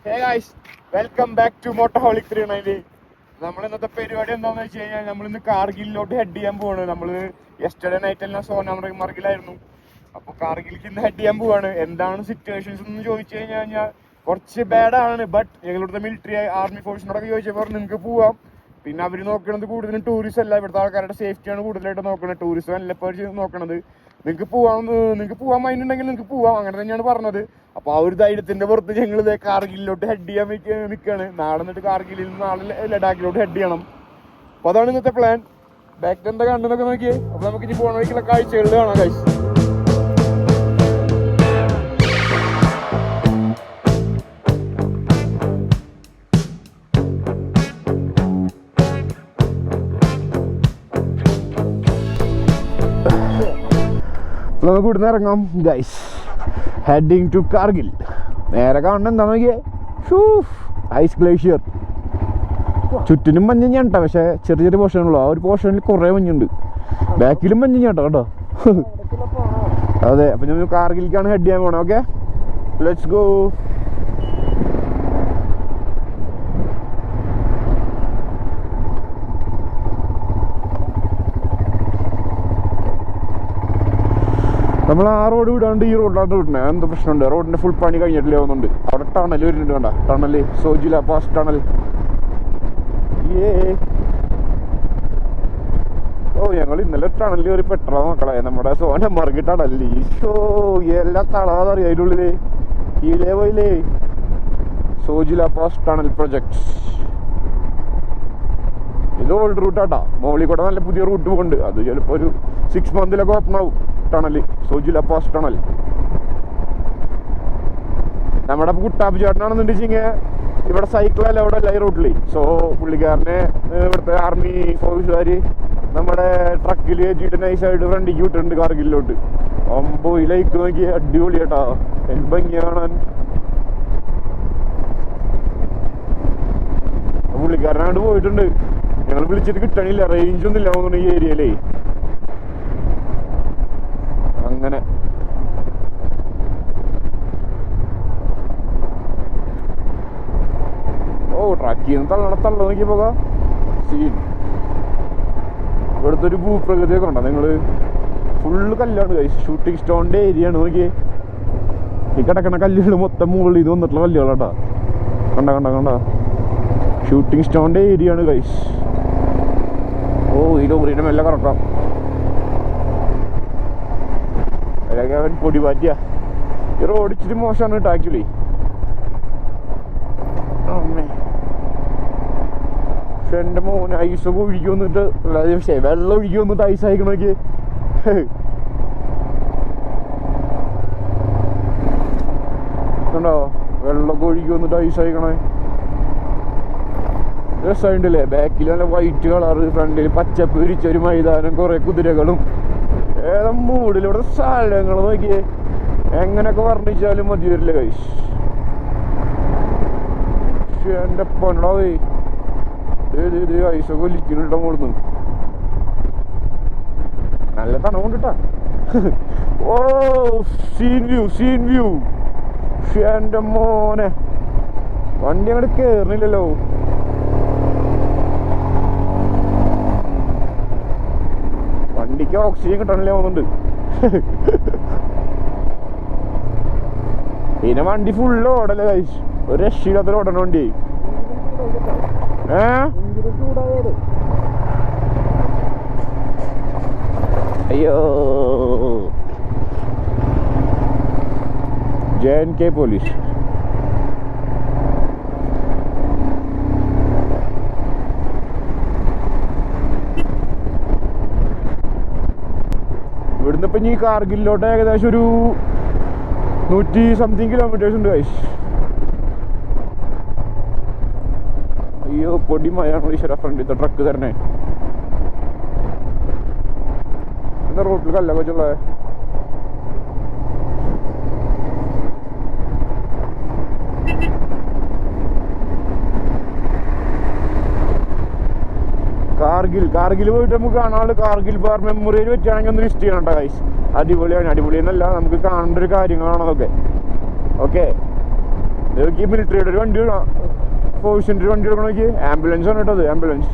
Hey guys, welcome back to Motoholic 390. നമ്മൾ ഇന്നത്തെ പരിപാടി എന്താണെന്ന് വെച്ച് കഴിഞ്ഞാൽ നമ്മളിന്ന് കാർഗിലോട്ട് ഹെഡ് ചെയ്യാൻ പോവാണ്. നമ്മൾ യെസ്റ്റർഡേ നൈറ്റ് എല്ലാം സോനാമർഗിലായിരുന്നു. അപ്പോൾ കാർഗിലേക്ക് ഇന്ന് ഹെഡ് ചെയ്യാൻ പോവാണ്. എന്താണ് സിറ്റുവേഷൻസ് എന്ന് ചോദിച്ചു കഴിഞ്ഞാൽ കുറച്ച് ബാഡാണ്. ബട്ട് ഞങ്ങളിവിടുത്തെ മിലിറ്ററി ആർമി ഫോഴ്സിനോടൊക്കെ ചോദിച്ചപ്പോൾ നിങ്ങൾക്ക് പോവാം. പിന്നെ അവർ നോക്കുന്നത് കൂടുതലും ടൂറിസ്റ്റ് അല്ല, ഇവിടുത്തെ ആൾക്കാരുടെ സേഫ്റ്റിയാണ് കൂടുതലായിട്ട് നോക്കുന്നത്. ടൂറിസം അല്ല ഇപ്പോൾ നോക്കണത്. നിങ്ങൾക്ക് പോവാൻ മൈൻഡ് ഉണ്ടെങ്കിൽ നിങ്ങൾക്ക് പോവാം, അങ്ങനെ തന്നെയാണ് പറഞ്ഞത്. അപ്പോൾ ആ ഒരു ധൈര്യത്തിന്റെ പുറത്ത് ഞങ്ങൾ ഇതേ കാർഗിലോട്ട് ഹെഡ് ചെയ്യാൻ നിൽക്കുകയാണ്. നാളെ എന്നിട്ട് കാർഗിലിൽ നിന്ന് നാളെ ലഡാക്കിലോട്ട് ഹെഡ് ചെയ്യണം. അപ്പോൾ അതാണ് ഇന്നത്തെ പ്ലാൻ. ബാക്കിൽ എന്താ കണ്ടെന്നൊക്കെ നോക്കിയേ. അപ്പോൾ നമുക്ക് ഇനി പോകണ വഴിക്കുള്ള കാഴ്ചകൾ കാണാം ഗൈസ്. നമുക്ക് ഇവിടുന്ന് ഇറങ്ങാം ഗൈസ്. Heading to Kargil. നേരെ കാണുന്ന എന്താ നോക്കിയേ, ഐസ് ഗ്ലേഷ്യർ. ചുറ്റിനും മഞ്ഞാട്ടോ, പക്ഷെ ചെറിയ ചെറിയ പോർഷനുള്ളൂ. ആ ഒരു പോർഷനിൽ കുറേ മഞ്ഞുണ്ട്. ബാക്കിലും മഞ്ഞാട്ടോ കേട്ടോ. അതെ, അപ്പം ഞാൻ കാർഗിലേക്കാണ് ഹെഡ് ചെയ്യാൻ പോകണം. Okay, let's go. നമ്മൾ ആ റോഡ് വിടാണ്ട് ഈ റോഡിലാണ് വിടണേ. എന്ത് പ്രശ്നമുണ്ട്, റോഡിന്റെ ഫുൾ പണി കഴിഞ്ഞിട്ടില്ല തോന്നുന്നുണ്ട്. അവിടെ ടണൽ വരുന്നുണ്ട്, കണ്ട ടണല്, സോജില പാസ് ടണൽ. ഞങ്ങൾ ഇന്നലെ ടണലിൽ കയറി പെട്രോൾ നോക്കളെ, നമ്മുടെ സോനമാർഗ് ടണല്. എല്ലാ തളവാതറിയാം അതിൻ്റെ ഉള്ളില്. കീഴേ പോയില്ലേ, സോജില പാസ് ടണൽ പ്രൊജക്ട്. ഇത് ഓൾഡ് റൂട്ടാട്ടാ. മോളിൽ കൂടെ നല്ല പുതിയ റൂട്ട് പോകുന്നുണ്ട്. അത് ചിലപ്പോ ഒരു 6 മന്തിലൊക്കെ ഓപ്പൺ ആവും ടണല്, സോജില പാസ് ടണൽ. നമ്മുടെ കുട്ടാപ്പ് ചേട്ടനാണെന്നുണ്ടെങ്കിൽ ഇവിടെ സൈക്കിളല്ല, ഇവിടെ അല്ല ഈ റൂട്ടിൽ. സോ പുള്ളിക്കാരനെ ഇവിടുത്തെ ആർമി ഫോഴ്സുകാർ നമ്മുടെ ട്രക്കിൽ കയറ്റിയിട്ട് നൈസായിട്ട് ഫ്രണ്ടിക്ക് വിട്ടിട്ടുണ്ട് കാർഗിലോട്ട്. ഈ ലൈക്ക് നോക്കി അടിപൊളി കേട്ടാ, എന്ത് ഭംഗി കാണാൻ. പുള്ളിക്കാരനാണ്ട് പോയിട്ടുണ്ട്. ഞങ്ങൾ വിളിച്ചിട്ട് കിട്ടണില്ല, റേഞ്ച് ഒന്നും ഇല്ല തോന്നുന്നു ഈ ഏരിയയിലേ. അങ്ങനെ ട്രാക്കിൽ നിന്ന് തള്ള നോക്കി പോകാം. സീൻ ഇവിടുത്തെ ഒരു ഭൂപ്രകൃതിയൊക്കെ ഉണ്ടോ നിങ്ങൾ? ഫുള്ള് കല്ലാണ് കഴിച്ച്. ഷൂട്ടിംഗ് സ്റ്റോണിന്റെ ഏരിയ ആണ് നോക്കിയേ. ഈ കിടക്കണ കല്ലുകൾ മൊത്തം മുകളിൽ ഇത് വന്നിട്ടുള്ള കല്ലുകളാട്ടാ. കണ്ട ഷൂട്ടിംഗ് സ്റ്റോണിന്റെ ഏരിയ ആണ് കഴിച്ച്. ഈ ലോറിയുടെ മെല്ലെ കറക്കാം. അവൻ പൊടി പാറ്റിയ. ഈ റോഡ് ഇച്ചിരി മോശമാണ് കേട്ടോ ആക്ച്വലി. പക്ഷെ എൻ്റെ മോന് ഐസൊക്കെ ഒഴുകി വന്നിട്ട്, പക്ഷേ വെള്ളം ഒഴുകി വന്നിട്ട് ഐസ് അയക്കണോക്ക്. കണ്ടോ, വെള്ളമൊക്കെ ഒഴുകി വന്നിട്ട് ഐസ് അയക്കണേ. രസമുണ്ടല്ലേ. ബാക്കിൽ നല്ല വൈറ്റ് കളറ്, ഫ്രണ്ടിൽ പച്ചപ്പ് വിരിച്ചൊരു മൈതാനം, കുറെ കുതിരകളും. ഏതാ മൂടിലൂടെ സ്ഥലങ്ങൾ നോക്കിയേ. എങ്ങനെയൊക്കെ വർണ്ണിച്ചാലും മതി വരില്ല കൈസ്. എന്റെ പൊന്നടേ, ഐസൊക്കെ ഒലിക്കുന്നുണ്ടോ മോളിന്ന്. നല്ല തണവുണ്ടിട്ടാ. Scene view. എന്റെ മോനെ, വണ്ടി അങ്ങോട്ട് കേറണില്ലല്ലോ. വണ്ടിക്ക് ഓക്സിജൻ കിട്ടണില്ല തോന്നുന്നുണ്ട്. പിന്നെ വണ്ടി ഫുള്ള് ഓടല്ലേ കഴിച്ച്, ഒരു രക്ഷയില്ലാത്ത ഓടണ വണ്ടി. അയ്യോ, JNK പോലീസ്. ഇവിടുന്ന് ഇപ്പം ഈ കാർഗിലോട്ട് ഏകദേശം ഒരു 100 കിലോമീറ്റേഴ്സ് ഉണ്ട് ഗൈസ്. അയ്യോ, പൊടി മഴയാണോ ഈശ്വര ഫ്രണ്ടിലത്തെ ട്രക്ക് തരണേ. എന്താ റോട്ടിൽ കല്ലൊക്കെ വെച്ചുള്ള. കാർഗിൽ പോയിട്ട് നമുക്ക് കാണാനുള്ള കാർഗിൽ വാർ മെമ്മോറിയൽ പറ്റുകയാണെങ്കിൽ ഒന്ന് വിസിറ്റ് ചെയ്യണം കേട്ടോ ഗൈസ്. അടിപൊളിയാണ്. അടിപൊളി എന്നല്ല, നമുക്ക് കാണേണ്ട ഒരു കാര്യങ്ങളാണ് അതൊക്കെ. ഓക്കെ, മിലിറ്ററിയുടെ ഒരു വണ്ടി, ഫോഴ്സിന്റെ ഒരു വണ്ടി എടുക്കണം നോക്കി. ആംബുലൻസ് ആണ് കേട്ടോ, ആംബുലൻസ്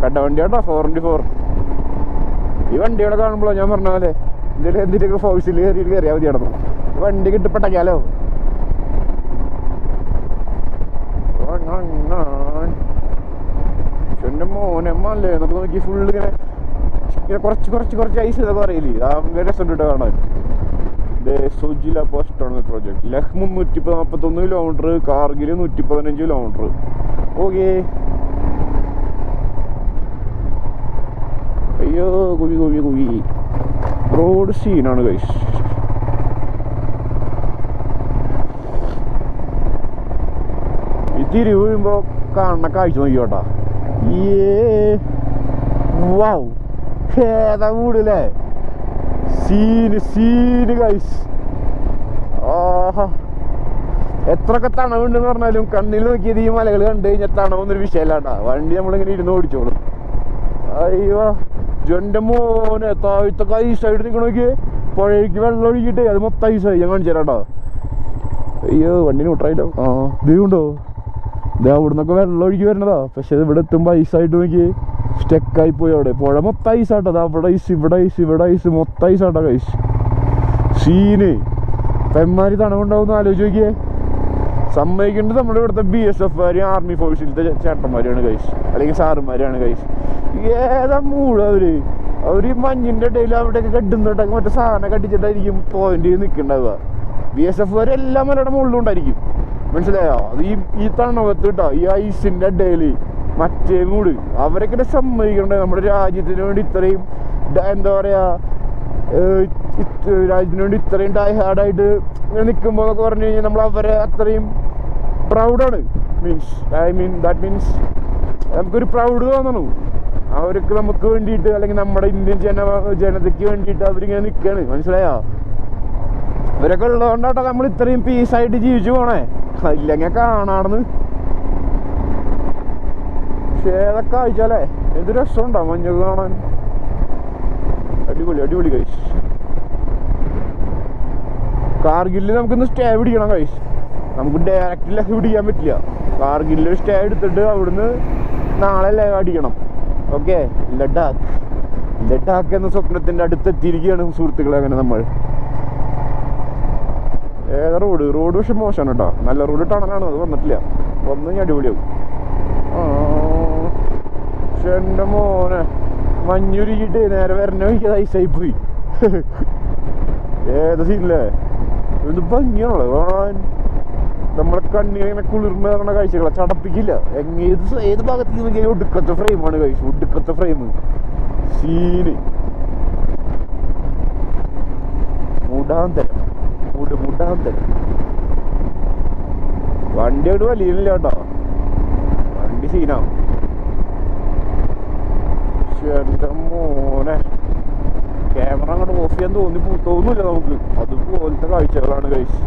കട്ട വണ്ടി കേട്ടോ, 4x4. ഈ വണ്ടികളെ കാണുമ്പോഴോ ഞാൻ പറഞ്ഞ പോലെ ഇതിൽ എന്തിനൊക്കെ ഫോഴ്സിൽ കയറിയാൽ മതി കിടന്നു. വണ്ടി കിട്ടപ്പെട്ടക്കാലോ. എന്റെ മോനെ മല്ലേ എന്നൊക്കെ നോക്കി ഫുള്ള് ഇങ്ങനെ കുറച്ച് ഐസ് ഇതൊക്കെ പറയില്ലേ, ആ രസം ഇട്ട് കാണാൻ. സുജില പോസ്റ്റ് ആണ് project. Leh 341 kilometre, Kargil 115 kilometre. Okay. അയ്യോ കുഴി റോഡ് സീനാണ് ഗൈസ്. ഈ തിരിവ് വീഴുമ്പോ കാണുന്ന കാഴ്ച നോക്കിയോട്ടാ. ഏതാ വീടല്ലേ, സീന് ഗൈസ്. ആഹാ, എത്രയൊക്കെ തണവുണ്ടെന്ന് പറഞ്ഞാലും കണ്ണിൽ നോക്കിയത് ഈ മലകൾ കണ്ടു കഴിഞ്ഞാൽ തണവൊന്നൊരു വിഷയമല്ലാട്ടാ. വണ്ടി നമ്മളിങ്ങനെ ഇരുന്ന് ഓടിച്ചോളും. അയ്യോ എന്റെ മോനെ, താഴത്തൊക്കെ ഐസായിട്ട് നിൽക്കണ നോക്കിയേ. പുഴയ്ക്ക് വെള്ളം ഒഴുകിയിട്ടേ അത് മൊത്തം ഐസായി. ഞാൻ കാണിച്ചു തരാട്ടാ. അയ്യോ വണ്ടി ന്യൂട്രായില്ലോ. ആ ഇതുണ്ടോ, ഇത് അവിടെ നിന്നൊക്കെ വെള്ളം ഒഴുകി വരണതാ. പക്ഷെ ഇവിടെ എത്തുമ്പോ ഐസായിട്ട് നോക്കി സ്റ്റെക്കായി പോയി. അവിടെ പുഴ മൊത്തം ഐസാട്ടോ. അവിടെ ഐസ്, ഇവിടെ ഐസ്, മൊത്തം ഐസാട്ടോ ഗൈസ്. സീന് പെന്മാരി തണവുണ്ടാവും ആലോചിച്ച് നോക്കിയേ. സമ്മതിക്കേണ്ടത് നമ്മുടെ ഇവിടുത്തെ BSF ആർമി ഫോഴ്സിലത്തെ ചേട്ടന്മാരാണ് ഗൈസ്, അല്ലെങ്കിൽ സാറുമാരാണ് ഗൈസ്. ഏതാ മൂഴ അവര് മഞ്ഞിന്റെ ഇടയിൽ അവിടെയൊക്കെ കെട്ടുന്നിട്ടൊക്കെ മറ്റേ സാധനം കട്ടിച്ചിട്ടായിരിക്കും പോയിന്റ് നിൽക്കണ്ടാവുക. BSF എല്ലാം മലയുടെ മുകളിലും ഉണ്ടായിരിക്കും. മനസ്സിലായോ? അത് ഈ തണുപ്പത്ത് കേട്ടോ, ഈ ഐസിന്റെ ഇടയിൽ മറ്റേ മൂട് അവരൊക്കെ സമ്മതിക്കണ്ടേ. നമ്മുടെ രാജ്യത്തിന് വേണ്ടി ഇത്രയും എന്താ പറയാ, രാജ്യത്തിന് വേണ്ടി ഇത്രയും ഡൈ ഹാർഡായിട്ട് ഇങ്ങനെ നിൽക്കുമ്പോൾ എന്നൊക്കെ പറഞ്ഞു കഴിഞ്ഞാൽ നമ്മൾ അവരെ അത്രയും പ്രൗഡാണ്. ദാറ്റ് മീൻസ് നമുക്കൊരു പ്രൗഡ് തോന്നണു. അവർക്ക് നമുക്ക് വേണ്ടിയിട്ട്, അല്ലെങ്കിൽ നമ്മുടെ ഇന്ത്യൻ ജനതയ്ക്ക് വേണ്ടിയിട്ട് അവരിങ്ങനെ നിൽക്കുകയാണ്. മനസ്സിലായോ? ഇവരൊക്കെ ഉള്ളതുകൊണ്ടാട്ടോ നമ്മൾ ഇത്രയും പീസായിട്ട് ജീവിച്ചു പോണേ. ഇല്ലെങ്കിൽ കാണാണെന്ന്. പക്ഷേ ഏതൊക്കെ കാഴ്ചല്ലേ, എന്ത് രസമുണ്ടോ മഞ്ഞൊക്കെ കാണാൻ. അടിപൊളി ഗൈസ്. കാർഗിലിൽ നമുക്കിന്ന് സ്റ്റേ പിടിക്കണം ഗൈസ്. നമുക്ക് ഡയറക്റ്റ് ലഹ് പിടിക്കാൻ പറ്റില്ല. കാർഗിലിൽ സ്റ്റേ എടുത്തിട്ട് അവിടുന്ന് നാളെ ലഹ് അടിക്കണം. ഓക്കെ. ലഡാക്ക് എന്ന സ്വപ്നത്തിന്റെ അടുത്തെത്തിയിരിക്കുകയാണ് സുഹൃത്തുക്കളെ. അങ്ങനെ നമ്മൾ ഏതാ റോഡ് പക്ഷെ മോശമാണ് കേട്ടോ. നല്ല റോഡ് ടണലാണ്, അത് വന്നിട്ടില്ല. ഒന്നും അടിപൊളിയാവും. പക്ഷെ എന്റെ മോനെ മഞ്ഞുരുകിട്ട് നേരെ വരണ എനിക്ക് ഐസായി പോയി. ഏതാ സീനല്ലേ, ഇത് ഭംഗിയാണല്ലോ കാണാൻ. നമ്മളെ കണ്ണിങ്ങനെ കുളിർമ പറഞ്ഞ കാഴ്ചകളെ ചടപ്പിക്കില്ല. ഏത് ഭാഗത്ത് നോക്കിയാൽ ഒടുക്കത്തെ ഫ്രെയിമാണ് കഴിച്ചു, ഒടുക്കത്തെ ഫ്രെയിം. സീന് മുടാന്തരം. വണ്ടി അവിടെ വലിയില്ല കേട്ടോ, വണ്ടി സീനാവും. എന്റെ മോനെ, ക്യാമറ അങ്ങോട്ട് ഓഫ് ചെയ്യാൻ തോന്നില്ല നമുക്ക്. അതുപോലത്തെ കാഴ്ചകളാണ് കഴിച്ച്.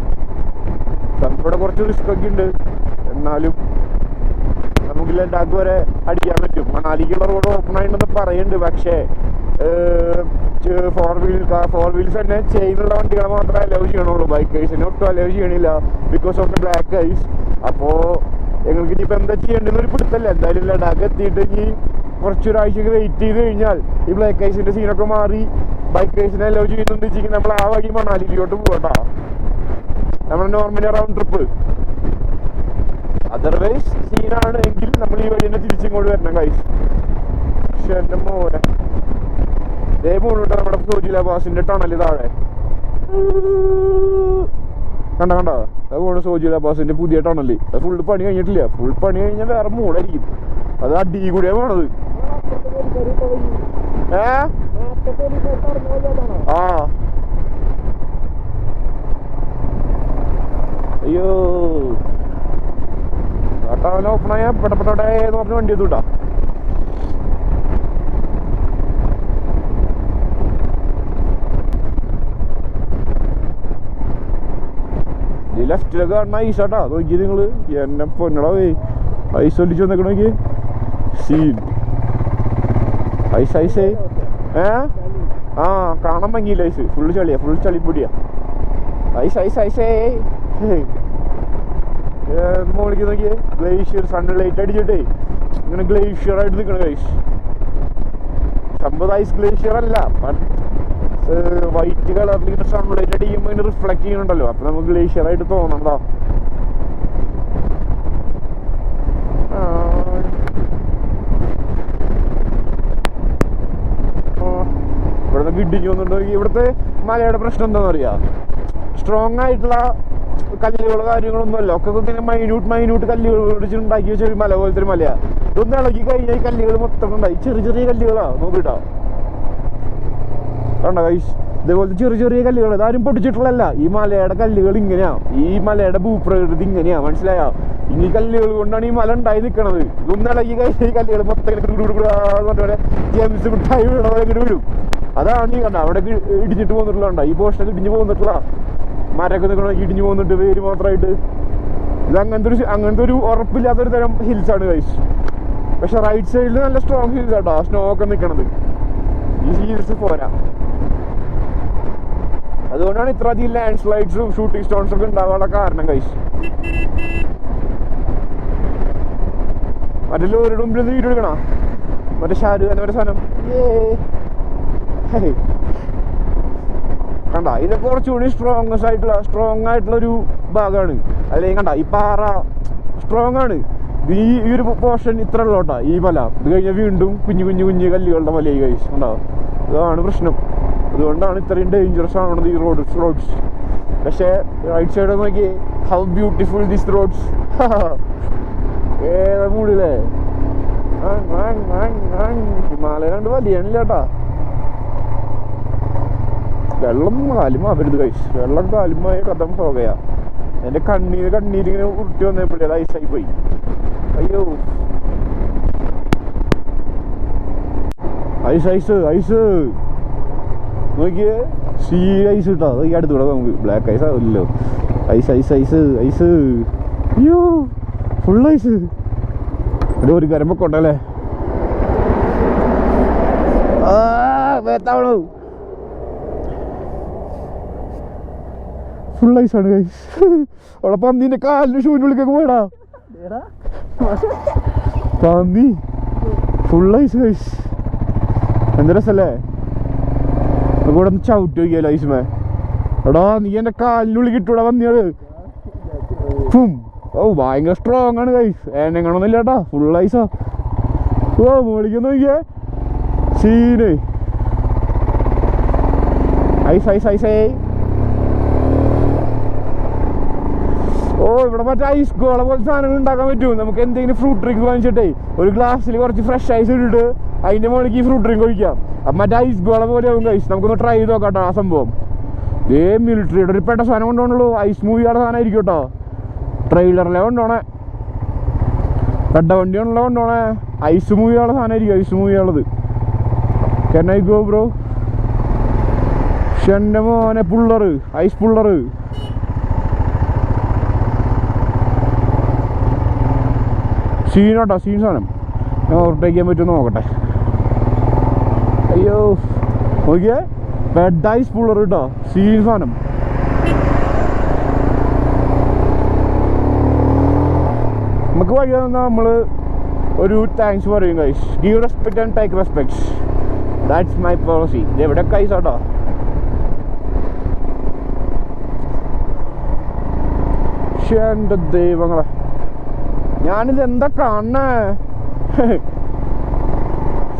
നമുക്കിവിടെ കുറച്ച് റിസ്ക് ഒക്കെ ഉണ്ട്, എന്നാലും നമുക്ക് ലഡാക്ക് വരെ അടിക്കാൻ പറ്റും. മണാലിക്കുള്ള റോഡ് ഓപ്പൺ ആയിട്ടുണ്ടെന്ന് പറയുന്നുണ്ട്. പക്ഷേ ഫോർ വീൽസ് തന്നെ ചെയിനുള്ള വണ്ടികളെ മാത്രമേ അലോ ചെയ്യണുള്ളൂ. ബൈക്കേഴ്സിനെ ഒട്ടും അലോ ചെയ്യണില്ല, because of the black ice. അപ്പോൾ ഞങ്ങൾക്ക് ഇനിയിപ്പോൾ എന്താ ചെയ്യേണ്ടതെന്നൊരു പിടുത്തല്ല. എന്തായാലും ലഡാക്ക് എത്തിയിട്ട് ഇനി കുറച്ചൊരാഴ്ചക്ക് വെയിറ്റ് ചെയ്ത് കഴിഞ്ഞാൽ ഈ ബ്ലാക്ക് ഐസിന്റെ സീനൊക്കെ മാറി ബൈക്കേഴ്സിനെ അലോ ചെയ്യുന്നുണ്ട് വെച്ചെങ്കിൽ നമ്മൾ ആ വഴി മണാലിയിലോട്ട് പോകട്ടോ. നമ്മുടെ നോർമലി റൗണ്ട് ട്രിപ്പ്. അതർവൈസ് സീനാണ് എങ്കിൽ നമ്മൾ ഈ വഴി തന്നെ തിരിച്ചിങ്ങോട്ട് വരണം ഗൈസ്. പക്ഷെ എന്റെ മോനെ ദേ പോണുണ്ട് നമ്മുടെ സോജില പാസിന്റെ ടണല് താഴെ. കണ്ടോ അത് പോണു സോജില പാസിന്റെ പുതിയ ടണല്. അത് ഫുള്ള് പണി കഴിഞ്ഞിട്ടില്ല. ഫുൾ പണി കഴിഞ്ഞാൽ വേറെ മൂടായിരിക്കും. അത് അടി കൂടിയാ പോണത്. അയ്യോ ടണൽ ഓപ്പണായ പെട്ടപ്പെട്ടെ എന്ന് പറഞ്ഞ വണ്ടി എത്തൂട്ടാ. ഈ ലെഫ്റ്റിലൊക്കെ കാണുന്ന ഐസാട്ടാ. നോക്കി നിങ്ങള്, എന്നെ പൊന്നടാ ഐസ് ഒലിച്ച് വന്നേക്കണ നോക്കി. സീൻ ഐസേ ആ കാണാൻ ഭംഗിയില്ല. ഐസ് ഫുള്ള് ചളിയാ, ഫുൾ ചളിപ്പൊടിയാ. ഐസേ മോളിക്ക് നോക്കിയേ ഗ്ലേഷ്യർ സൺലൈറ്റ് അടിച്ചിട്ടേ ഇങ്ങനെ ഗ്ലേഷ്യർ ആയിട്ട് നിൽക്കണ ഗൈസ്. സംഭവം ഐസ് ഗ്ലേഷ്യർ അല്ല, വൈറ്റ് കളറിൽ ഇങ്ങനെ സൺലൈറ്റ് അടിക്കുമ്പോൾ ഇങ്ങനെ റിഫ്ലക്ട് ചെയ്യുന്നുണ്ടല്ലോ, അപ്പൊ നമുക്ക് ഗ്ലേഷ്യർ ആയിട്ട് തോന്നണ്ടോ. ഇവിടുന്ന് ഇടിഞ്ഞു വന്നിട്ടുണ്ടെങ്കിൽ ഇവിടുത്തെ മലയുടെ പ്രശ്നം എന്താണെന്ന് അറിയാം, സ്ട്രോങ് ആയിട്ടുള്ള കല്ലുകളോ കാര്യങ്ങളൊന്നും അല്ല, ഒക്കെ ഇങ്ങനെ മൈന്യൂട്ട് കല്ലുകൾ പിടിച്ച് ഉണ്ടാക്കി വെച്ച ഒരു മല പോലത്തെ ഒരു മലയാ. ഇതൊന്നും ഇളകി കഴിഞ്ഞാൽ ഈ കല്ലുകൾ മൊത്തം ഉണ്ടായി ചെറിയ ചെറിയ കല്ലുകളാ നോക്കിട്ടാ കണ്ടോ ഗൈസ്. ഇതേപോലത്തെ ചെറിയ ചെറിയ കല്ലുകൾ ഇതാരും പൊടിച്ചിട്ടുള്ളതല്ല, ഈ മലയുടെ കല്ലുകൾ ഇങ്ങനെയാ, ഈ മലയുടെ ഭൂപ്രകൃതി ഇങ്ങനെയാ, മനസ്സിലായോ? ഈ കല്ലുകൾ കൊണ്ടാണ് ഈ മല ഉണ്ടായി നിൽക്കണത്. ഇതൊന്നും ഇളകി കഴിഞ്ഞാൽ ഈ കല്ലുകൾ മൊത്തം ജെയിംസ് മിഠായി വീഴും. അതാണ് ഈ കണ്ട അവിടെ ഇടിഞ്ഞിട്ട് പോന്നിട്ടുള്ള, ഈ പോർഷനൊക്കെ ഇടിഞ്ഞു പോന്നിട്ടുള്ള മരമൊക്കെ നിൽക്കണ ഇടിഞ്ഞു പോന്നിട്ട് പേര് മാത്രമായിട്ട്. ഇത് അങ്ങനത്തെ ഒരു ഉറപ്പില്ലാത്തൊരു തരം ഹിൽസാണ് ഗൈസ്. പക്ഷെ റൈറ്റ് സൈഡിൽ നല്ല സ്ട്രോങ് ഹിൽസ് ആട്ടോ, സ്നോ ഒക്കെ നിൽക്കണത്. ഈ ഹിൽസ് പോരാ, അതുകൊണ്ടാണ് ഇത്ര അധികം ലാൻഡ് സ്ലൈഡ്സും ഷൂട്ടിംഗ് സ്റ്റോൺസ് ഒക്കെ ഉണ്ടാവാനുള്ള കാരണം ഗൈസ്. മറ്റേ ലോറിയുടെ മുമ്പിൽ വീഡിയോ എടുക്കണ മറ്റേ ഷാരൂഖ് തന്നെ ഒരു സാധനം കണ്ട. ഇതൊക്കെ കുറച്ചുകൂടി സ്ട്രോങ് ആയിട്ടുള്ള ഒരു ഭാഗമാണ്. അല്ലെങ്കിൽ കണ്ട ഈ പാറ സ്ട്രോങ് ആണ്. ഈ ഒരു പോർഷൻ ഇത്ര ഉള്ളോട്ടാ ഈ മല. ഇത് കഴിഞ്ഞാൽ വീണ്ടും കുഞ്ഞു കല്ലുകളുടെ മലയായി ഗൈസ്. ഉണ്ടാവും, ഇതാണ് പ്രശ്നം. അതുകൊണ്ടാണ് ഇത്രയും ഡേഞ്ചറസ് ആവണത് ഈ റോഡ്സ്. പക്ഷേ റൈറ്റ് സൈഡ് നോക്കി ഹൗ ബ്യൂട്ടിഫുൾ ദിസ് റോഡ്സ്. ഏതാ മൂടില്ലേ ഹിമാലയ കണ്ട് വലിയാണില്ല ചേട്ടാ. വെള്ളം കാലും അവരുത് കഴിച്ചു, വെള്ളം കാലുമായ കഥം പോകയാ. എന്റെ കണ്ണീരിങ്ങനെ ഉരുട്ടി വന്നപ്പോഴേ അത് ഐസായി പോയി. അയ്യോ ഐസ് നോക്കിയേ, സീ ഐസ് കിട്ടാ. അത് ഈ അടുത്തൂടെ നമുക്ക് ബ്ലാക്ക് ഐസ് ആവില്ലല്ലോ. ഐസ് അയ്യോ ഫുൾ ഐസ്. ഒരു കരമ്പ കൊണ്ടല്ലേ ഫുൾ ഐസാണ് ഗൈസ്. അവിടെ പന്നീന്റെ കാലിന് ഷൂവിന്റെ ഉള്ളിലേക്ക് പോയടാ പന്നി. ഫുൾ ഐസ് ഗൈസ്, എന്ത് രസല്ലേ. കൂടെ ഒന്ന് ചവിട്ടി നോക്കിയാലോ ഐസ്മേ. എടാ നീ എന്റെ കാലിനുള്ളിൽ കിട്ടൂടാ പന്നിയത്. ഓ ഭയങ്കര സ്ട്രോങ് ആണ് ഗൈസ്. എന്നെ കാണുന്നില്ല ചേട്ടാ, ഫുൾ ഐസാ. ഓ മോളിക്കൊന്ന് നോക്കിയേ സീന്. ഐസേ. ഓ ഇവിടെ മറ്റേ ഐസ് ഗോള പോലെ സാധനങ്ങൾ ഉണ്ടാക്കാൻ പറ്റും. നമുക്ക് എന്തെങ്കിലും ഫ്രൂട്ട് ഡ്രിങ്ക് വാങ്ങിച്ചിട്ടേ ഒരു ഗ്ലാസ്സിൽ കുറച്ച് ഫ്രഷ് ഐസ് ഇട്ടിട്ട് അതിന്റെ മുകളിലേക്ക് ഈ ഫ്രൂട്ട് ഡ്രിങ്ക് ഒഴിക്കാം. അപ്പം മറ്റേ ഐസ് ഗോള പോലെ ആവും ഗൈസ്. നമുക്കൊന്ന് ട്രൈ ചെയ്ത് നോക്കാം കേട്ടോ ആ സംഭവം. ഇതേ മിലിറ്ററിയുടെ ഒരു പെട്ട സാധനം കൊണ്ടുപോകണുള്ളൂ. ഐസ് മൂവിയുടെ സാധനം ആയിരിക്കും കേട്ടോ. ട്രെയിലറിലെ കൊണ്ടോണേ, പെട്ട വണ്ടിയാണല്ലോ കൊണ്ടോണേ. ഐസ് മൂവിയുള്ള സാധനമായിരിക്കും, ഐസ് മൂവിയുള്ളത്. Can I go bro? എൻ്റെ മോനെ പുള്ളറ്, ഐസ് പുള്ളറ്. സീനോട്ടോ, സീൻ സാധനം. ഞാൻ ഓവർടേക്ക് ചെയ്യാൻ പറ്റുമെന്ന് നോക്കട്ടെ. അയ്യോ നോക്കിയേ, ബെഡ് ഐസ് പുള്ളർ കേട്ടോ, സീൻ സാധനം. നമുക്ക് വഴി തന്നാൽ നമ്മൾ ഒരു താങ്ക്സ് പറയും guys. Give respect and take respect, that's my policy. ഇത് എവിടെ കൈസ് കേട്ടോ. എൻ്റെ ദൈവങ്ങളെ, ഞാനിത് എന്താ കാണണേ.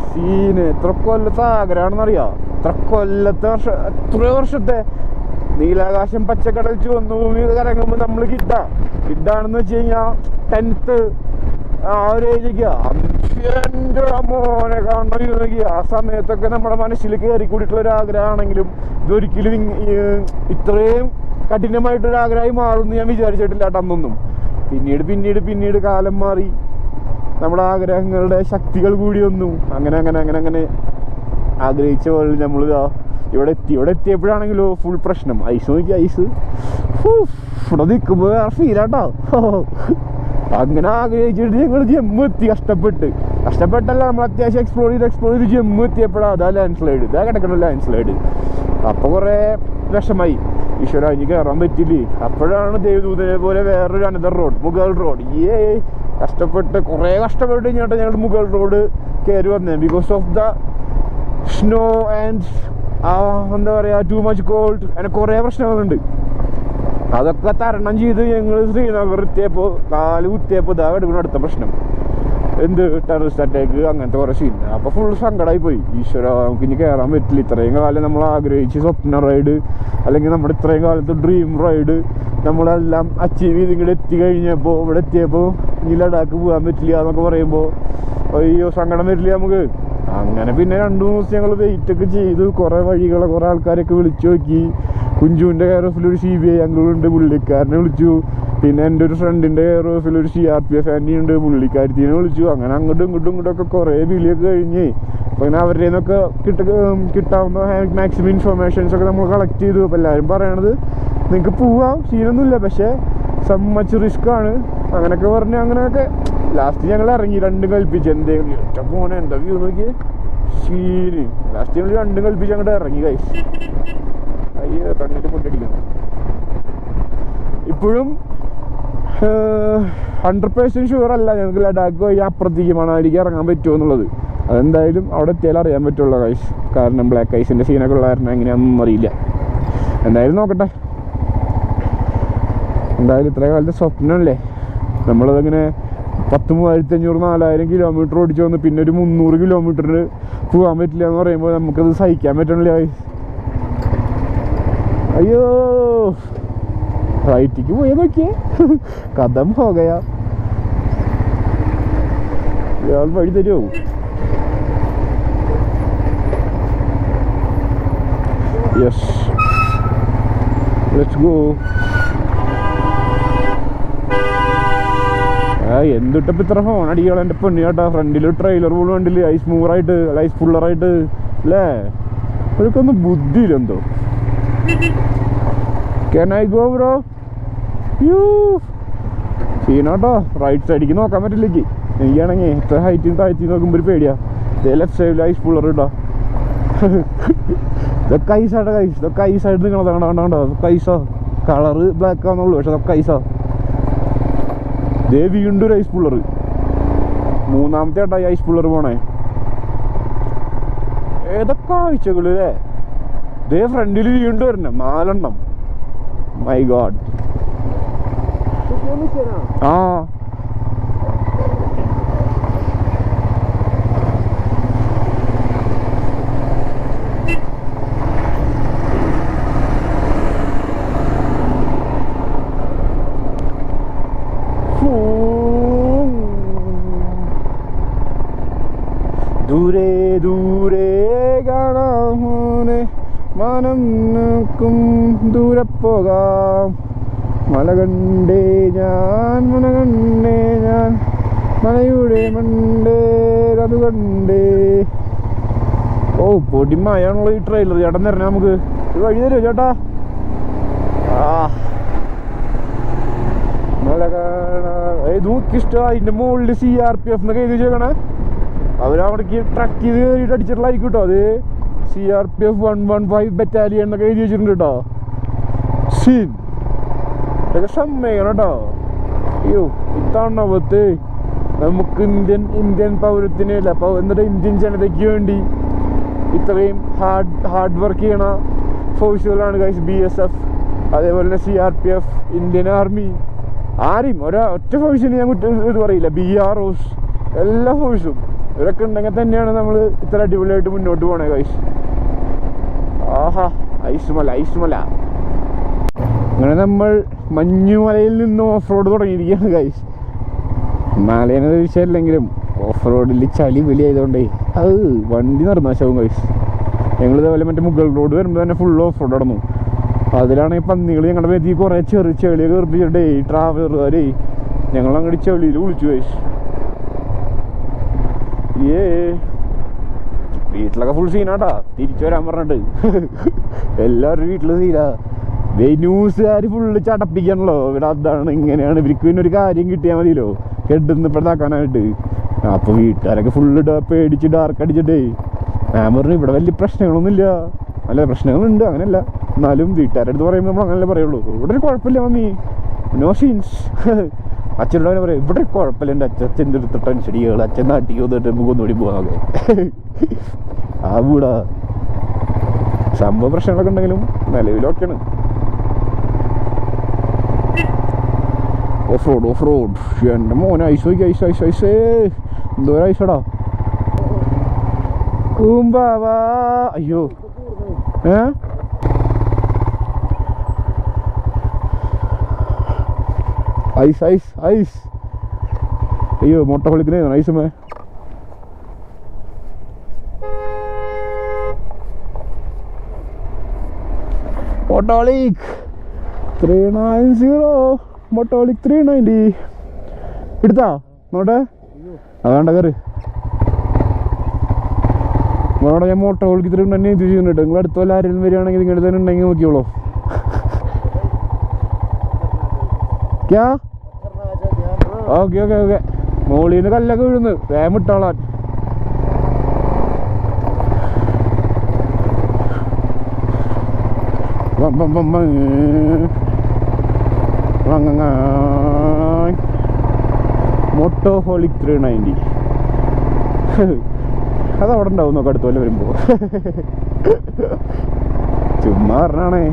സീന് എത്ര കൊല്ലത്തെ ആഗ്രഹമാണെന്നറിയാം. എത്ര വർഷത്തെ നീലാകാശം പച്ചക്കടൽ ചുവന്ന ഭൂമി കറങ്ങുമ്പോൾ നമ്മൾ കിഡാണെന്ന് വെച്ച് കഴിഞ്ഞാൽ 10th ആ ഒരു ഏജൊക്കെയാ. എൻ്റെ മോനെ കാണണമെങ്കിൽ ആ സമയത്തൊക്കെ നമ്മുടെ മനസ്സിൽ കയറി കൂടിയിട്ടുള്ള ഒരു ആഗ്രഹമാണെങ്കിലും ഇതൊരിക്കലും ഇത്രയും കഠിനമായിട്ടൊരു ആഗ്രഹമായി മാറുമെന്ന് ഞാൻ വിചാരിച്ചിട്ടില്ല കേട്ടോ അന്നൊന്നും. പിന്നീട് കാലം മാറി, നമ്മുടെ ആഗ്രഹങ്ങളുടെ ശക്തികൾ കൂടി വന്നു. അങ്ങനെ ആഗ്രഹിച്ച പോലെ നമ്മൾ ഇവിടെ എത്തിയപ്പോഴാണെങ്കിലോ ഫുൾ പ്രശ്നം. ഐസ് നോക്കി, ഐസ് ഇവിടെ നിൽക്കുമ്പോൾ വേറെ ഫീലാട്ടോ. അങ്ങനെ ആഗ്രഹിച്ചിട്ട് ഞങ്ങൾ ജമ്മു എത്തി, കഷ്ടപ്പെട്ടല്ല നമ്മൾ അത്യാവശ്യം എക്സ്പ്ലോർ ചെയ്ത് ജമ്മു എത്തിയപ്പോഴാണ് അതാ ലാൻഡ് സ്ലൈഡ്, ഇതാ കിടക്കണ ലാൻഡ് സ്ലൈഡ്. അപ്പോൾ കുറേ വിഷമായി. ഈശ്വര ഇനി കയറാൻ പറ്റില്ലേ. അപ്പോഴാണ് ദേവദൂതനെ പോലെ വേറൊരു അനദർ റോഡ്, മുഗൾ റോഡ്. കുറേ കഷ്ടപ്പെട്ട് കഴിഞ്ഞാൽ ഞങ്ങൾ മുഗൾ റോഡ് കയറി വന്നേ. Because of the snow and എന്താ പറയുക, ടു മച്ച് കോൾഡ്, അങ്ങനെ കുറേ പ്രശ്നങ്ങളുണ്ട്. അതൊക്കെ തരണം ചെയ്ത് ഞങ്ങൾ ശ്രീനഗർ എത്തിയപ്പോൾ, കാല് കുത്തിയപ്പോൾ ഇതാ എടുക്കുന്ന അടുത്ത പ്രശ്നം, എന്ത് ടെററിസ്റ്റ് അറ്റാക്ക്, അങ്ങനത്തെ കുറേ സീൻ. അപ്പോൾ ഫുൾ സങ്കടമായി പോയി. ഈശ്വര നമുക്ക് ഇനി കയറാൻ പറ്റില്ല. ഇത്രയും കാലം നമ്മൾ ആഗ്രഹിച്ച് സ്വപ്ന റൈഡ്, അല്ലെങ്കിൽ നമ്മുടെ ഇത്രയും കാലത്ത് ഡ്രീം റൈഡ് നമ്മളെല്ലാം അച്ചീവ് ചെയ്ത് ഇങ്ങോട്ട് എത്തിക്കഴിഞ്ഞപ്പോൾ, ഇവിടെ എത്തിയപ്പോൾ ഇനി ലഡാക്ക് പോകാൻ പറ്റില്ല എന്നൊക്കെ പറയുമ്പോൾ അയ്യോ സങ്കടം വരില്ല നമുക്ക്. അങ്ങനെ പിന്നെ 2-3 ദിവസം ഞങ്ങൾ വെയിറ്റൊക്കെ ചെയ്തു. കുറേ വഴികളെ കുറേ ആൾക്കാരൊക്കെ വിളിച്ചു നോക്കി. കുഞ്ചുവിൻ്റെ കെയർ ഓഫിലൊരു CBI അങ്കിളുണ്ട്, പുള്ളിക്കാരനെ വിളിച്ചു. പിന്നെ എൻ്റെ ഒരു ഫ്രണ്ടിൻ്റെ കെയർ ഓഫിലൊരു CRPF ആൻറ്റി ഉണ്ട്, പുള്ളിക്കാരത്തിനെ വിളിച്ചു. അങ്ങനെ അങ്ങോട്ടും ഇങ്ങോട്ടൊക്കെ കുറേ വിളിയൊക്കെ കഴിഞ്ഞ് അപ്പോൾ അങ്ങനെ അവരുടെ നിന്നൊക്കെ കിട്ടാവുന്ന മാക്സിമം ഇൻഫർമേഷൻസൊക്കെ നമ്മൾ കളക്ട് ചെയ്തു. അപ്പോൾ എല്ലാവരും പറയണത് നിങ്ങൾക്ക് പോവാം, സീനൊന്നുമില്ല, പക്ഷേ മച്ച് റിസ്ക് ആണ് അങ്ങനെയൊക്കെ പറഞ്ഞ് അങ്ങനെയൊക്കെ ലാസ്റ്റ് ഞങ്ങൾ ഇറങ്ങി. 2 കൽപ്പിച്ച് എന്തെങ്കിലും ഒറ്റ പോണേ എന്താ വ്യൂ നോക്കിയേ സീന്. ലാസ്റ്റ് ഞങ്ങൾ 2 കൽപ്പിച്ച് അങ്ങോട്ട് ഇറങ്ങി ഗൈസ്. അയ്യോ കണ്ണിട്ട് പൊട്ടടിക്കുന്നു. ഇപ്പോഴും 100% ഷുവർ അല്ല ഞങ്ങൾക്ക് ലഡാക്ക് വഴി അപ്പുറത്തേക്ക് മണാലിക്ക് ഇറങ്ങാൻ പറ്റുമോ എന്നുള്ളത്. അതെന്തായാലും അവിടെ എത്തിയാലും അറിയാൻ പറ്റുള്ളൂ ഗൈസ്. കാരണം ബ്ലാക്ക് ഐസിൻ്റെ സീനൊക്കെ ഉള്ള കാരണം എങ്ങനെയാണെന്നൊന്നും അറിയില്ല. എന്തായാലും നോക്കട്ടെ. എന്തായാലും ഇത്രയും കാലത്തെ സ്വപ്നമല്ലേ, നമ്മളതങ്ങനെ 10,3500-4000 കിലോമീറ്റർ ഓടിച്ചു വന്ന് പിന്നെ ഒരു 300 കിലോമീറ്ററിന് പോകാൻ പറ്റില്ല എന്ന് പറയുമ്പോൾ നമുക്കത് സഹിക്കാൻ പറ്റണില്ല. അയ്യോ ഫ്ലൈറ്റിക്ക് പോയാൽ നോക്കിയേ കഥം പോകയാ. ഇയാൾ വഴി തരുമോ? Yes let's go. എന്തിട്ടപ്പോൾ ഇത്ര ഫോൺ അടിക്കണം എൻ്റെ പെണ്ണ് കേട്ടാ. ഫ്രണ്ടിൽ ട്രെയിലർ പോലും കണ്ടില്ല, ഐസ് മൂവറായിട്ട്, ഐസ് പുള്ളറായിട്ട് അല്ലേ. അതൊക്കെ ഒന്ന് ബുദ്ധിയില്ല എന്തോ. Can I go bro? You സീനാട്ടോ. റൈറ്റ് സൈഡിലേക്ക് നോക്കാൻ പറ്റില്ലേക്ക്. എനിക്കാണെങ്കിൽ ഇത്ര ഹൈറ്റിൽ താഴ്ത്തി നോക്കുമ്പോൾ ഒരു പേടിയാ. ലെഫ്റ്റ് സൈഡിൽ ഐസ് പുള്ളർ ഇട്ടോ. ഇതൊക്കെ ഐസാട്ടോ കൈസ്, ഇതൊക്കെ ഐസായിട്ട് നിങ്ങളത് കണ്ടോ. ഇതൊക്കെ ഐസാ, കളറ് ബ്ലാക്ക് ആണെന്നുള്ളൂ, പക്ഷെ അതൊക്കെ ഐസാ. ദേ വീണ്ടും ഒരു ഐസ് പുള്ളർ, 3ാമത്തെ ആയിട്ടായി ഐസ് പുള്ളർ പോണേ. ഏതൊക്കെ കാഴ്ചകള് അല്ലേ. ദേ ഫ്രണ്ടിൽ വീണ്ടും വരണം 4 എണ്ണം. My God. ആ ദൂരെ ദൂരെ കാണാമോനെ മാനം നോക്കും ദൂരെ പോകാം. മല കണ്ടേ ഞാൻ മലയുടെ മണ്ടേ അത് കണ്ടേ. ഓ പൊടിമയാണുള്ള ഈ ട്രെയിലർ. ചേട്ടൻ തരണേ നമുക്ക് ഒരു വഴി തരുമോ ചേട്ടാ? മല കാണാ നോക്കിഷ്ട. അതിൻ്റെ മുകളിൽ CRPF എന്നൊക്കെ എഴുതി വെച്ചേക്കണേ. അവരവിടേക്ക് ട്രക്ക് ചെയ്ത് കയറിയിട്ട് അടിച്ചിട്ടുള്ളതായിരിക്കും കേട്ടോ. അത് CRPF 115 ബറ്റാലിയൻ എന്നൊക്കെ എഴുതി വെച്ചിട്ടുണ്ട് കേട്ടോ. സീൻ ഇതൊക്കെ സമ്മേക്കണം കേട്ടോ. അയ്യോ ഇത്തവണത്ത് നമുക്ക് ഇന്ത്യൻ പൗരത്തിന് അല്ല എന്നിട്ട് ഇന്ത്യൻ ജനതയ്ക്ക് വേണ്ടി ഇത്രയും ഹാർഡ് വർക്ക് ചെയ്യണ ഫോഴ്സുകളാണ് ഗൈസ്. BSF, അതേപോലെ തന്നെ CRPF, ഇന്ത്യൻ ആർമി. ആരെയും ഒറ്റ ഫോഴ്സിന് ഞാൻ ഇത് പറയില്ല. BROs, എല്ലാ ഫോഴ്സും ഇവരൊക്കെ ഉണ്ടെങ്കിൽ തന്നെയാണ് നമ്മൾ ഇത്ര അടിപൊളിയായിട്ട് മുന്നോട്ട് പോണേ ഗൈസ്. ആഹാ ഐസുമല. അങ്ങനെ നമ്മൾ മഞ്ഞുമലയിൽ നിന്ന് ഓഫ് റോഡ് തുടങ്ങിയിരിക്കുകയാണ് ഗൈസ്. മലയെന്നത് വിഷയമല്ലെങ്കിലും ഓഫ് റോഡിൽ ചളി വലി ആയതുകൊണ്ടേ അത് വണ്ടി നിർന്നാശാവും ഗൈസ്. ഞങ്ങളിതേപോലെ മറ്റേ മുഗൾ റോഡ് വരുമ്പോൾ തന്നെ ഫുൾ ഓഫ് റോഡ് നടന്നു. അതിലാണെങ്കിൽ പന്നികൾ ഞങ്ങളുടെ മേത്തി കുറേ ചെളിയൊക്കെ കയറിപ്പിച്ചിട്ടേ ട്രാവലറുകാരേ ഞങ്ങളങ്ങോട്ട് ചെളിയിൽ വിളിച്ചു ഗൈസ്. വീട്ടിലൊക്കെ ഫുൾ സീനാട്ടാ. തിരിച്ചു വരാൻ പറഞ്ഞിട്ട് എല്ലാവരും വീട്ടില് സീനാ. ന്യൂസുകാർ ഫുള്ള് ചടപ്പിക്കണല്ലോ. ഇവിടെ അതാണ് ഇങ്ങനെയാണ്. ഇവർക്ക് പിന്നെ ഒരു കാര്യം കിട്ടിയാൽ മതിയല്ലോ കെട്ടുന്നിപ്പോഴാക്കാനായിട്ട്. അപ്പൊ വീട്ടുകാരൊക്കെ ഫുള്ള് പേടിച്ച് ഡാർക്ക് അടിച്ചിട്ടേ ഞാൻ പറഞ്ഞു ഇവിടെ വലിയ പ്രശ്നങ്ങളൊന്നുമില്ല. അല്ല പ്രശ്നങ്ങളുണ്ട്, അങ്ങനെയല്ല, എന്നാലും വീട്ടുകാരുടെ അടുത്ത് പറയുമ്പോൾ നമ്മൾ അങ്ങനെ പറയുള്ളൂ. ഇവിടെ ഒരു കുഴപ്പമില്ല മമ്മി, നോ സീൻസ്. അച്ഛനോട് അങ്ങനെ പറയും, ഇവിടെ ഒരു കുഴപ്പമില്ല എൻ്റെ അച്ഛൻ്റെ അടുത്ത് ടെൻഷൻ ചെയ്യുക, അച്ഛൻ നാട്ടിൽ വന്നിട്ട് നമുക്ക് ഒന്നുകൂടി പോകാതെ. ആ വീടാ സംഭവ പ്രശ്നങ്ങളൊക്കെ ഉണ്ടെങ്കിലും നിലവിലൊക്കെയാണ്. Off road off road. എൻ്റെ മോനെ ഐസ് നോക്കി, ഐസ് ഐസ് ഐസേ, എന്തോ ഐസടാ. കൂമ്പാവാ. അയ്യോ ഐസ് ഐസ് ഐസ്. അയ്യോ മുട്ട പൊളിക്കുന്നേ ഐസമേ. മോട്ടോളിക് 390, മോട്ടോളിക് 390 എടുത്താ നോട്ടെ. അതാണ്ട കയറി നിങ്ങളോടെ ഞാൻ മോട്ടോളിക് 390 ചെയ്യുന്നുണ്ട്. നിങ്ങൾ അടുത്ത വല്ല ആരെങ്കിലും വരികയാണെങ്കിൽ നിങ്ങളുടെ തന്നെ ഉണ്ടെങ്കിൽ നോക്കിയോളൂ. ക്യാ ഓക്കെ ഓക്കെ ഓക്കെ. മോളിൽ നിന്ന് കല്ലൊക്കെ വീഴുന്നു, വേഗം ഇട്ടോളാൻ. മോട്ടോഹോളിക് 390 അതവിടെ ഉണ്ടാവും നോക്കാം അടുത്ത പോലെ വരുമ്പോ. ചുമ്മാ പറഞ്ഞാണേ.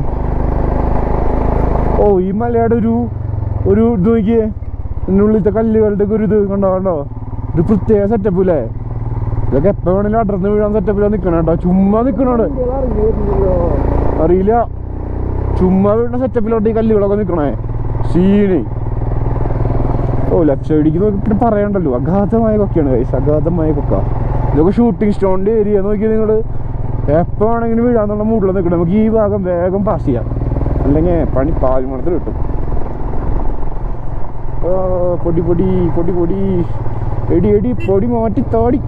ഓ ഈ മലയുടെ ഒരു ഇത് നോക്കിയേ, ഇതിനുള്ളിലത്തെ കല്ലുകളുടെ ഒക്കെ ഒരു ഇത് കണ്ടോ കണ്ടോ, ഒരു പ്രത്യേക സെറ്റപ്പ് അല്ലേ. ഇതൊക്കെ എപ്പോ വേണേലും അടർന്ന് വീഴാൻ സെറ്റപ്പിലാ നിക്കണ കേട്ടോ. ചുമ്മാ നിക്കണോടെ അറിയില്ല, ചുമ്മാ വീഴുന്ന സെറ്റപ്പിലോട്ട് ഈ കല്ലുകളൊക്കെ നിക്കണേ സീന്. ഓ ലെഫ്റ്റ് സൈഡിക്ക് നോക്കി പറയണ്ടല്ലോ, അഗാധമായ കൊക്കയാണ് ഗൈസ്, അഗാധമായ കൊക്ക. ഇതൊക്കെ ഷൂട്ടിംഗ് സ്റ്റോണിന്റെ ഏരിയ നോക്കിയാൽ നിങ്ങൾ എപ്പോ വേണമെങ്കിലും വീഴാന്നുള്ള മൂഡിൽ നിൽക്കണം. നമുക്ക് ഈ ഭാഗം വേഗം പാസ് ചെയ്യാം, അല്ലെങ്കിൽ പണി പാൽമണത്തിൽ കിട്ടും. പൊടി പൊടി പൊടി പൊടി എടി എടി പൊടി മാറ്റി താടി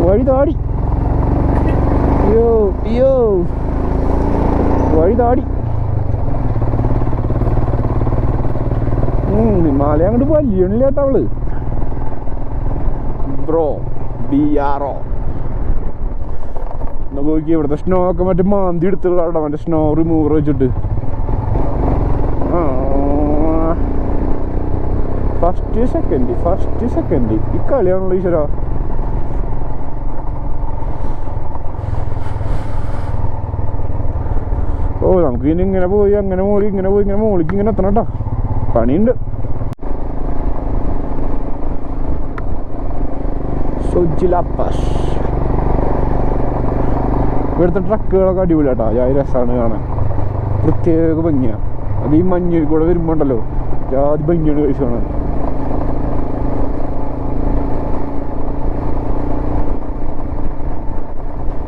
വഴി താടി. അയ്യോ അയ്യോ വഴി താടി. ഹിമാലയം അങ്ങോട്ട് വലിയണില്ല കേട്ടോ അവള്. ബ്രോ BRO നോക്കി ഇവിടുത്തെ സ്നോ ഒക്കെ മറ്റേ മാന്തി എടുത്തുള്ള മറ്റേ സ്നോ റിമൂവർ വെച്ചിട്ട്. ഫസ്റ്റ് സെക്കൻഡ് ഈ കളിയാണല്ലോ ഈശ്വര. ഓ നമുക്ക് ഇനി ഇങ്ങനെ പോയി അങ്ങനെ മോളി ഇങ്ങനെ പോയി ഇങ്ങനെ മോളിക്ക് ഇങ്ങനെ എത്തണം കേട്ടോ, പണിയുണ്ട്. ഇവിടുത്തെ ട്രക്കുകളൊക്കെ അടിപൊളിയാട്ടോ, ഞാൻ രസമാണ് കാണാൻ, പ്രത്യേക ഭംഗിയാണ്. അത് ഈ മഞ്ഞിൽ കൂടെ വരുമ്പോ ഉണ്ടല്ലോ ജാതി ഭംഗിയാണ് കഴിച്ചു കാണാൻ.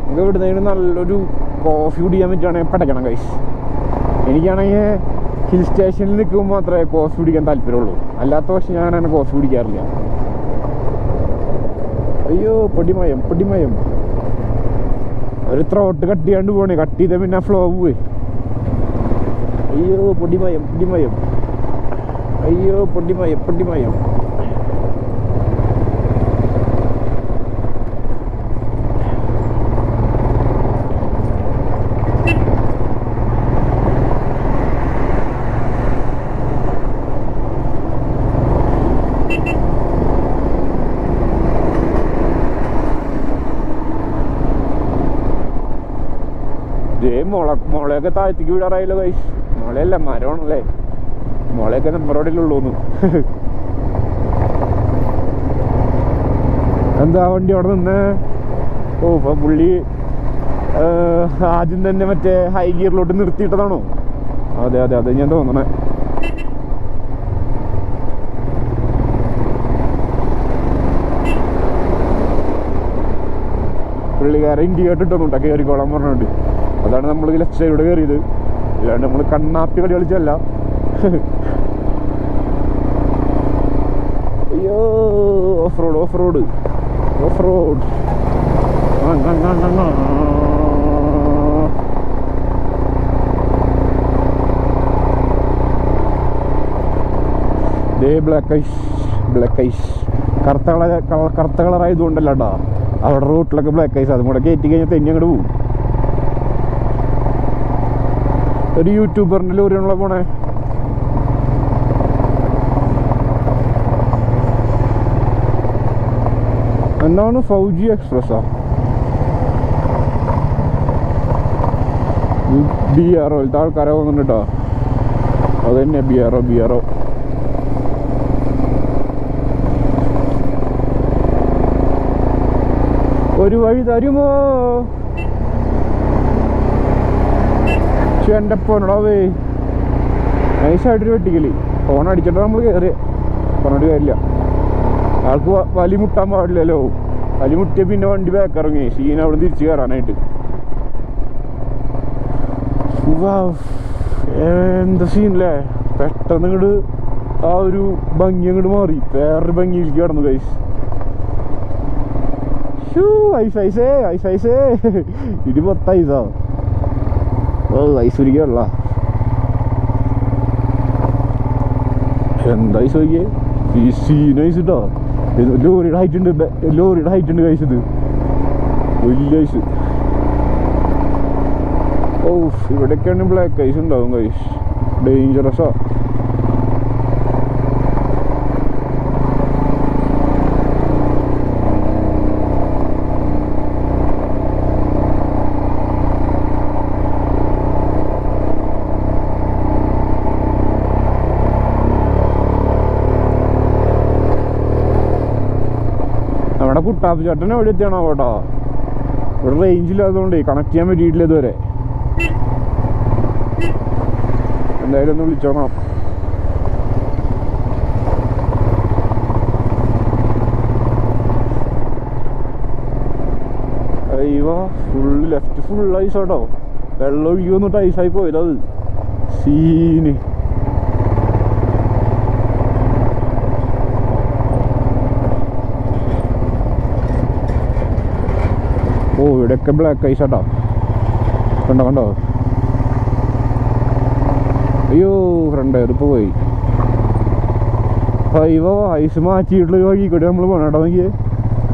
നമുക്ക് ഇവിടുന്ന് നല്ലൊരു കോഫി കുടിക്കാൻ പറ്റുകയാണെങ്കിൽ പടയ്ക്കണം കൈസ്. എനിക്കാണെങ്കിൽ ഹിൽ സ്റ്റേഷനിൽ നിൽക്കുമ്പോൾ മാത്രമേ കോഫി കുടിക്കാൻ താല്പര്യമുള്ളൂ, അല്ലാത്ത പക്ഷെ ഞാൻ അങ്ങനെ കോഫി കുടിക്കാറില്ല. അയ്യോ പൊടിമയം പൊടിമയം. ഒരു ത്രോട്ട് കട്ട് ചെയ്യാണ്ട് പോണേ, കട്ട് ചെയ്ത പിന്നെ ഫ്ലോ പോയി. അയ്യോ പൊടിമയം പൊടിമയം. അയ്യോ പൊടിമയം പൊടിമയം. മുളയൊക്കെ താഴ്ത്തിക്ക് വീടാറായില്ലോ കൈസ്. മുളയല്ല മരമാണല്ലേ, മുളയൊക്കെ നമ്മുടെ റോഡിലുള്ളൂന്ന്. എന്താ വണ്ടി അവിടെ നിന്ന്. ഓ ഇപ്പൊ പുള്ളി ആദ്യം തന്നെ മറ്റേ ഹൈ ഗിയറിലോട്ട് നിർത്തിയിട്ടതാണോ? അതെ അതെ അതെ ഞാൻ തോന്നണേ. പുള്ളിക്കാരെ ഇൻഡിക്കേറ്റർ ഇട്ടൊന്നുണ്ടാ കയറിക്കോളാൻ പറഞ്ഞിട്ട്, അതാണ് നമ്മൾ ലെഫ്റ്റ് സൈഡിലൂടെ കയറിയത്. അല്ലാണ്ട് നമ്മൾ കണ്ണാപ്പി കളി കളിച്ചല്ല. അയ്യോ off road off road off road. Black ice black ice. കറുത്ത കളറായതുകൊണ്ടല്ലാണ്ടാ അവിടെ റൂട്ടിലൊക്കെ ബ്ലാക്ക് ഐസ്. അതും കൂടെ കയറ്റി കഴിഞ്ഞാൽ തെന്നി അങ്ങോട്ട് പോകും. ഒരു യൂട്യൂബറിന്റെ ലോറിയാണല്ലോ പോണേ. എന്താണ് ഫൗജി എക്സ്പ്രസ്സാ? BRO ആൾക്കാരെ പോകുന്നുണ്ട് കേട്ടോ. അത് തന്നെ BRO. ഒരു വഴി തരുമോ? എന്റെ പോണടാവേ നൈസായിട്ടൊരു വെട്ടിക്കല്. ഫോൺ അടിച്ചിട്ട് നമ്മൾ കയറി പറഞ്ഞിട്ട് കാര്യമില്ല. ആൾക്ക് വലി മുട്ടാൻ പാടില്ലല്ലോ. വലി മുട്ടിയ പിന്നെ വണ്ടി ബാക്ക് ഇറങ്ങി സീൻ അവിടെ തിരിച്ചു കയറാനായിട്ട്. എന്താ സീനല്ലേ, പെട്ടെന്ന് ഇങ്ങോട്ട് ആ ഒരു ഭംഗി അങ്ങോട്ട് മാറി വേറൊരു ഭംഗിയിലേക്ക് കടന്നു ഗൈസ്. ഐസേ ഇടി 10 ഐസാ. ഐശ്വര്യല്ല എന്താ ഐസ് നോക്കിയേ, ഈ സീൻ ഐസ് ഇട്ടോ. ലോറിയുടെ ഹൈറ്റ് ഉണ്ട് ഗൈസ്. ഇത് വലിയ ഐസ്. ഓ ഇവിടെയൊക്കെയാണ് ബ്ലാക്ക് ഐസ് ഉണ്ടാവും ഗൈസ്. ഡേഞ്ചറസാ. നമ്മുടെ കുട്ടാപ്പ് ചേട്ടൻ എവിടെ എത്തിയാണോ കേട്ടോ. ഇവിടെ റേഞ്ച് ഇല്ലാത്തതുകൊണ്ട് കണക്ട് ചെയ്യാൻ പറ്റിയിട്ടില്ല ഇതുവരെ. എന്തായാലും ഒന്ന് വിളിച്ചോണം. അയ്യോ ലെഫ്റ്റ് ഫുൾ ഐസ് കേട്ടോ. വെള്ളം ഒഴുകി വന്നിട്ട് ഐസായി പോയത്. അത് സീന്. ഓ ഇവിടെയൊക്കെ ബ്ലാക്ക് ഐസ് കേട്ടോ. കണ്ടോ. അയ്യോ ഫ്രണ്ട് ടയറിപ്പോൾ പോയി. അയ്യോ ഐസ് മാറ്റിയിട്ടുള്ള വഴി കൂടെ നമ്മൾ പോകണം കേട്ടോ. നോക്കിയേ.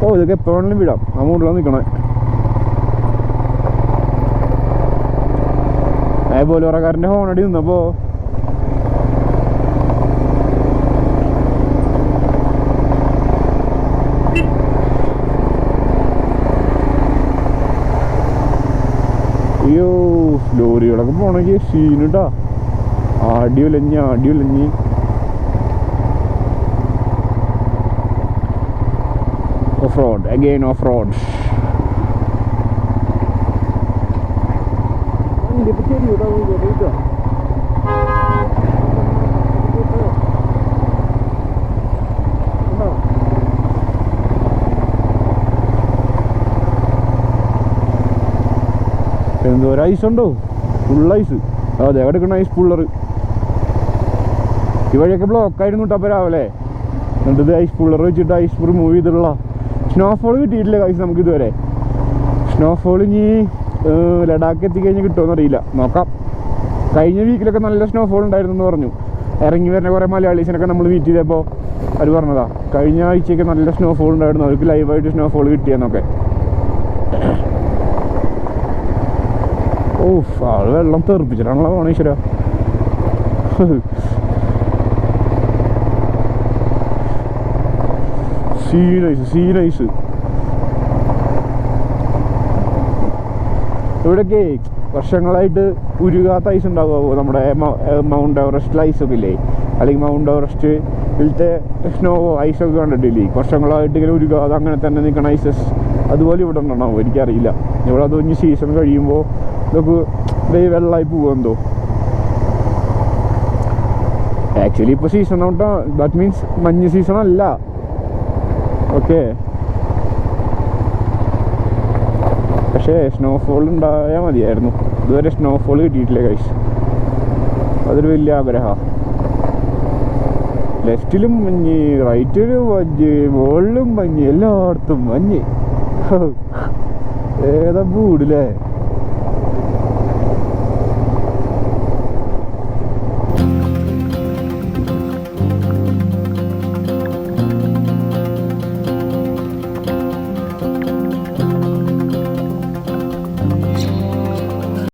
ഓ ഇതൊക്കെ എപ്പോൾ വേണമെങ്കിലും വിടാം. ആ മൂടിലാണ് നിൽക്കണേ. ബോലോറക്കാരൻ്റെ ഹോണടി നിന്നപ്പോ അയ്യോ ലോറികളൊക്കെ പോണെങ്കിൽ സീനിട്ടാ. ആടി ഉലഞ്ഞ് off road again off road. എന്തോരം ഐസ് ഉണ്ടോ, ഫുൾ ഐസ്. അതെ കിടക്കുന്ന ഐസ് പുള്ളർ. ഈ വഴിയൊക്കെ ബ്ലോക്കായിരുന്നു കേട്ടോ അപ്പോൾ രാവിലെ. എന്നിട്ട് ഇത് ഐസ് പുള്ളർ വെച്ചിട്ട് ഐസ് റിമൂവ് ചെയ്തിട്ടുള്ള. സ്നോഫോൾ കിട്ടിയിട്ടില്ല ഐസ് നമുക്ക് ഇതുവരെ. സ്നോഫോൾ ഇനി ലഡാക്ക് എത്തിക്കഴിഞ്ഞ് കിട്ടുമെന്ന് അറിയില്ല, നോക്കാം. കഴിഞ്ഞ വീക്കിലൊക്കെ നല്ല സ്നോഫോൾ ഉണ്ടായിരുന്നു എന്ന് പറഞ്ഞു. ഇറങ്ങി വരുന്ന കുറേ മലയാളീസിനൊക്കെ നമ്മൾ മീറ്റ് ചെയ്തപ്പോൾ അവർ പറഞ്ഞതാ കഴിഞ്ഞ ആഴ്ചയൊക്കെ നല്ല സ്നോഫോൾ ഉണ്ടായിരുന്നു, അവർക്ക് ലൈവായിട്ട് സ്നോഫോൾ കിട്ടിയെന്നൊക്കെ. ഓ ആള് വെള്ളം തെറിപ്പിച്ചിട്ടാണല്ലോ ഗണേശ്വര. സീനൈസ്. ഇവിടെയൊക്കെ വർഷങ്ങളായിട്ട് ഉരുകാത്ത ഐസ് ഉണ്ടാകുമോ നമ്മുടെ മൗണ്ട് എവറസ്റ്റിൽ ഐസൊക്കെ ഇല്ലേ, അല്ലെങ്കിൽ മൗണ്ട് എവറസ്റ്റിലത്തെ സ്നോ ഐസൊക്കെ കണ്ടിട്ടില്ലേ, വർഷങ്ങളായിട്ട് ഇങ്ങനെ ഉരുകാതെ അങ്ങനെ തന്നെ നിൽക്കണ ഐസസ്. അതുപോലെ ഇവിടെ ഉണ്ടാവും, എനിക്കറിയില്ല. ഇവിടെ അത് ഇനി സീസൺ കഴിയുമ്പോൾ ഇതൊക്കെ വെള്ളമായി പോവുമെന്തോ. ആക്ച്വലി ഇപ്പോൾ സീസൺ ഔട്ടാ, ദാറ്റ് മീൻസ് മഞ്ഞ് സീസൺ അല്ല. ഓക്കെ, പക്ഷേ സ്നോഫോൾ ഉണ്ടായാൽ മതിയായിരുന്നു. ഇതുവരെ സ്നോഫോൾ കിട്ടിയിട്ടില്ല ഗൈസ്, അതൊരു വലിയ ആഗ്രഹമാണ്. ലെഫ്റ്റിലും മഞ്ഞ്, റൈറ്റിലും മഞ്ഞ്, മുകളിലും മഞ്ഞ്, എല്ലായിടത്തും മഞ്ഞ്. ഏതാ മൂടില്ലേ.